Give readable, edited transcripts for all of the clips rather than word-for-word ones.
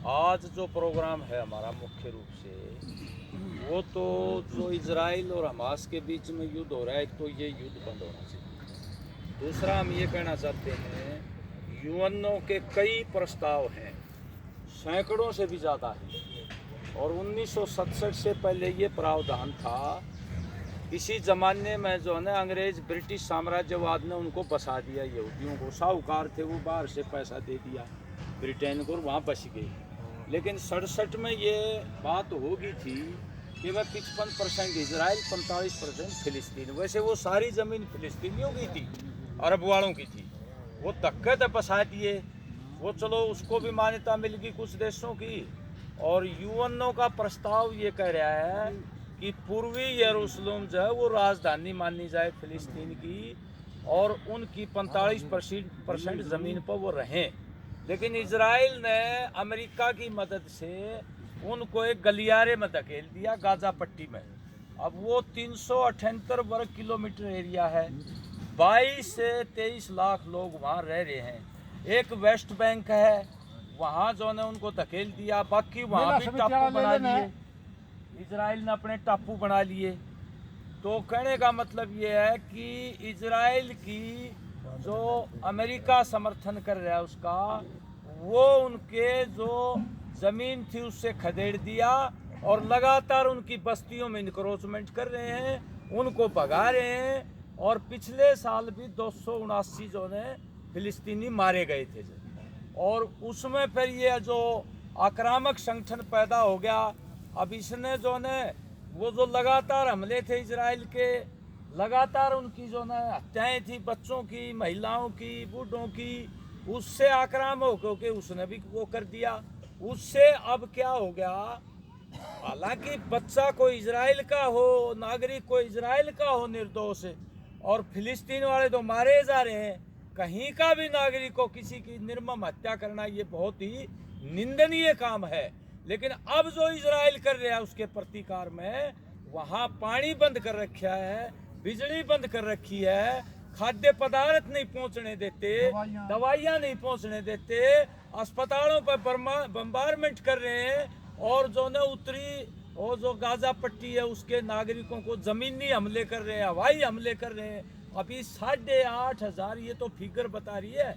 आज जो प्रोग्राम है हमारा मुख्य रूप से वो तो जो इजराइल और हमास के बीच में युद्ध हो रहा है, तो ये युद्ध बंद होना चाहिए। दूसरा हम ये कहना चाहते हैं यूएनओ के कई प्रस्ताव हैं, सैकड़ों से भी ज़्यादा है, और 1967 से पहले ये प्रावधान था। इसी ज़माने में जो है ना अंग्रेज़ ब्रिटिश साम्राज्यवाद ने उनको बसा दिया। यहूदियों को साहूकार थे, वो बाहर से पैसा दे दिया ब्रिटेन को, वहाँ बस गए। लेकिन 67 में ये बात होगी थी कि वह 55% इजराइल, 45% फिलिस्तीन। वैसे वो सारी ज़मीन फिलिस्तीनियों की थी, अरब वालों की थी। वो धक्के से बसा दिए। वो चलो उसको भी मान्यता मिल गई कुछ देशों की। और यूएनओ का प्रस्ताव ये कह रहा है कि पूर्वी यरूशलेम जो है वो राजधानी मानी जाए फिलिस्तीन की, और उनकी 45% ज़मीन पर वो रहें। लेकिन इजराइल ने अमेरिका की मदद से उनको एक गलियारे में धकेल दिया, गाजा पट्टी में। अब वो 378 वर्ग किलोमीटर एरिया है, 22 से 23 लाख लोग वहाँ रह रहे हैं। एक वेस्ट बैंक है, वहाँ जो ने उनको धकेल दिया। बाकी वहाँ भी टापू बना लिए, इजराइल ने अपने टापू बना लिए। तो कहने का मतलब ये है कि इजराइल की जो अमेरिका समर्थन कर रहा है उसका, वो उनके जो ज़मीन थी उससे खदेड़ दिया और लगातार उनकी बस्तियों में इंक्रोचमेंट कर रहे हैं, उनको भगा रहे हैं। और पिछले साल भी 279 जो ने फिलिस्तीनी मारे गए थे। और उसमें फिर ये जो आक्रामक संगठन पैदा हो गया। अब इसने जो ने वो जो लगातार हमले थे इजराइल के, लगातार उनकी जो ना हत्याएँ थी, बच्चों की, महिलाओं की, बूढ़ों की, उससे आक्रामक होकर उसने भी वो कर दिया। उससे अब क्या हो गया, हालांकि बच्चा कोई इजराइल का हो, नागरिक कोई इजराइल का हो निर्दोष, और फिलिस्तीन वाले तो मारे जा रहे हैं। कहीं का भी नागरिक को किसी की निर्मम हत्या करना ये बहुत ही निंदनीय काम है। लेकिन अब जो इजराइल कर रहा है उसके प्रतिकार में वहाँ पानी बंद कर रखा है, बिजली बंद कर रखी है, खाद्य पदार्थ नहीं पहुंचने देते, दवाइयाँ नहीं पहुंचने देते, अस्पतालों पर बम्बारमेंट कर रहे हैं। और जो न उत्तरी और जो गाजा पट्टी है उसके नागरिकों को ज़मीनी हमले कर रहे हैं, हवाई हमले कर रहे हैं। अभी 8,500 ये तो फिगर बता रही है,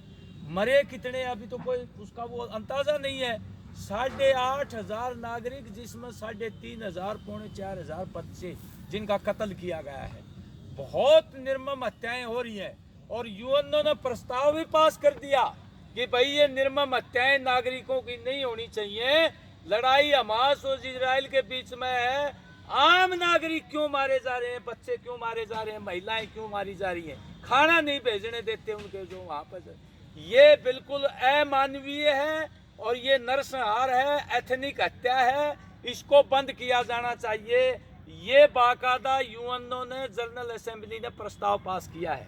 मरे कितने अभी तो कोई उसका वो अंदाज़ा नहीं है। 8,500 नागरिक, जिसमें 3,500 पौने 4,000 बच्चे जिनका कत्ल किया गया है। बहुत निर्मम हत्याएं हो रही हैं। और यूएनओ ने प्रस्ताव भी पास कर दिया कि भाई ये निर्मम हत्याएं नागरिकों की नहीं होनी चाहिए। लड़ाई हमास और इजराइल के बीच में है। आम नागरिक क्यों मारे जा रहे हैं, बच्चे क्यों मारे जा रहे हैं, महिलाएं क्यों मारी जा रही हैं, खाना नहीं भेजने देते उनके जो वहाँ पर। ये बिल्कुल अमानवीय है और ये नरसंहार है, एथनिक हत्या है। इसको बंद किया जाना चाहिए। ये बाकायदा यूएनओ ने जनरल असेंबली ने प्रस्ताव पास किया है।